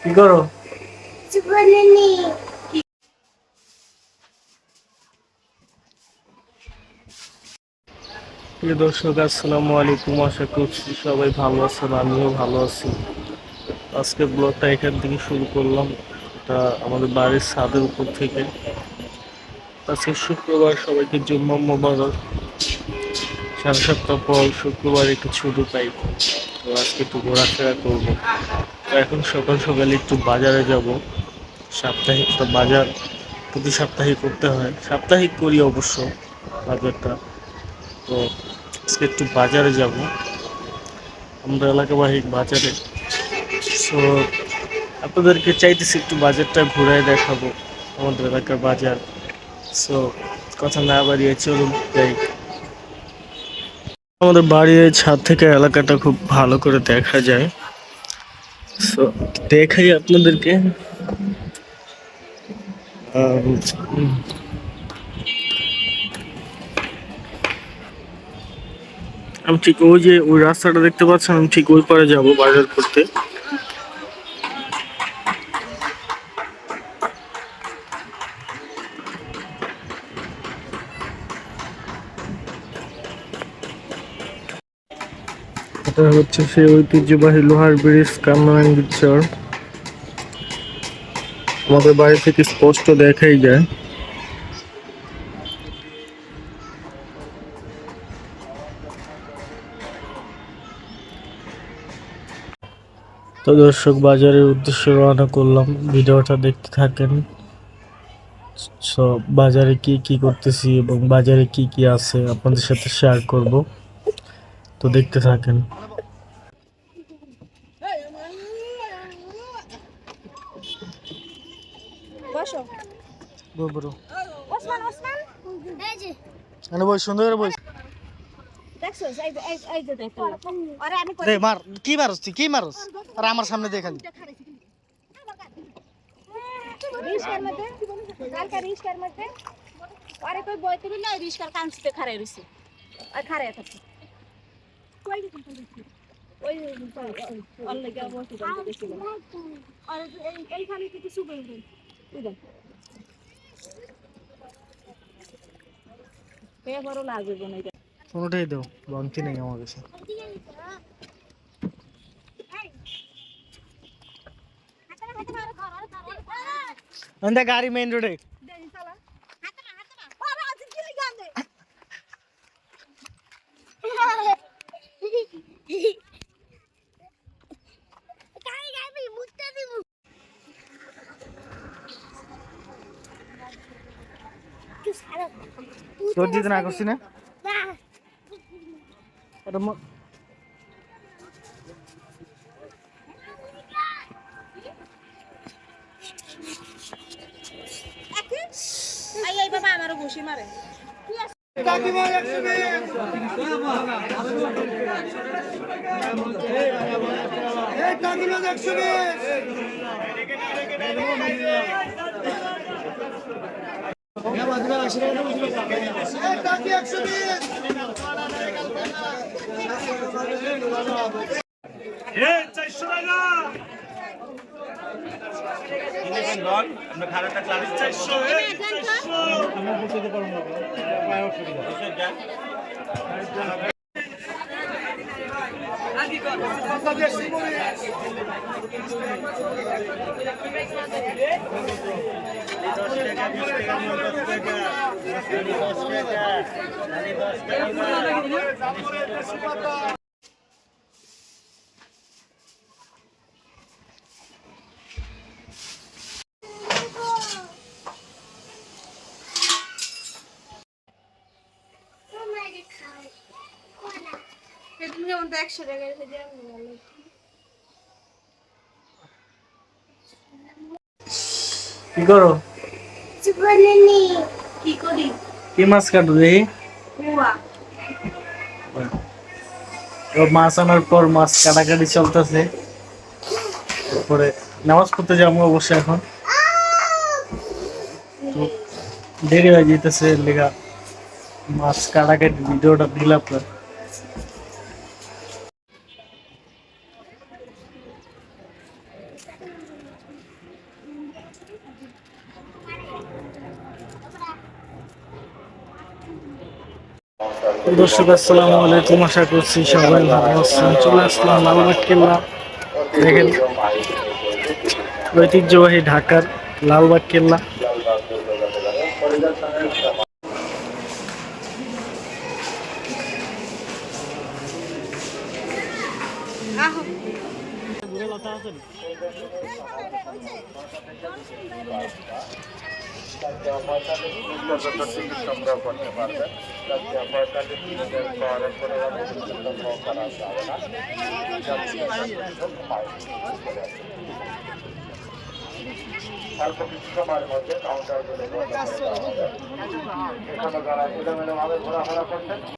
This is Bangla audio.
কি করো? প্রিয় দর্শক, আসসালামু আলাইকুম। আশা করছি সবাই ভালো আছেন, আমিও ভালো আছি। আজকে ব্লগটা এখান থেকে শুরু করলাম, এটা আমাদের বাড়ির ছাদের উপর থেকে। আজকে শুক্রবার, সবাইকে জুম্মা মোবারক। 7:30 পর শুক্রবার একটু ছুটি পাই, তো আজকে একটু ঘোরাফেরা করবো। তো এখন সকাল সকাল একটু বাজারে যাব। সাপ্তাহিক তো বাজার প্রতি সপ্তাহে করতে হয়, সাপ্তাহিক করি অবশ্য বাজারটা। তো আজকে একটু বাজারে যাব, আমরা এলাকাবাহিক বাজারে। সো আপনাদেরকে চাইতেছি একটু বাজারটা ঘুরায় দেখাবো, আমাদের এলাকার বাজার। সো কথা না বাড়িয়ে চলুন যাই। আমাদের বাড়ির ছাদ থেকে এলাকাটা খুব ভালো করে দেখা যায়। সো দেখাই আপনাদেরকে। আমি ঠিক ওই যে ওই রাস্তাটা দেখতে পাচ্ছেন, আমি ঠিক ওই পারে যাবো বাজার করতে। এটা হচ্ছে সেই ঐতিহ্যবাহী লোহার ব্রিজ, কামরাঙ্গীর চর। আমাদের বাড়ি থেকে স্পষ্ট দেখাই যায়। তো দর্শক, বাজারের উদ্দেশ্যে রওনা করলাম, ভিডিওটা দেখতে থাকেন। সব বাজারে কি কি করতেছি এবং বাজারে কি কি আছে আপনাদের সাথে শেয়ার করব, তো দেখতে থাকেন। সুন্দর করে বল। মার কি মারস, তুই কি মারস? আর আমার সামনে দেখালি আরে কই বইতে না রিস্কার কাঞ্চিতে খাড়াই রইছে আর খাড়াই থাকে ওই অনলাইনে বসে দেখতেছিল আর এইখানে কিছু বলবেন বুঝলেন কে বড় লাগবে না। কোনটাই দাও, বাংতি নেই আমার কাছে। अंदर गाड़ी मेन रोड है। रोड जितना कुछ ना आई आई बाबा हमारा घुसी मारे কি করো? কি মাছ কাটো রে? মাছ আনার পর মাছ কাটাকাটি চলতেছে, তারপরে নামাজ পড়তে যাবো অবশ্যই। এখন তো দেরি হয়ে যেতেছে, লেখা মাছ কাটাকাটি ভিডিওটা দিলাম। দর্শক আসসালামু আলাইকুম, আশা করছি সবাই ভালো আছেন। চলে আসলাম লালবাগ কেল্লা। দেখেন ঐতিহ্যবাহী ঢাকার লালবাগ কেল্লা। টিকিট সংগ্রহ করতে পারবেন। 45 মিনিটের পরে কোনো রকম টিকিট সংগ্রহ করা যাবে না। অল্প কিছু সময়ের মধ্যে কাউন্টারগুলো বন্ধ করে দেওয়া হবে। এখানে যারা এলোমেলো ভাবে ঘোরাফেরা করছেন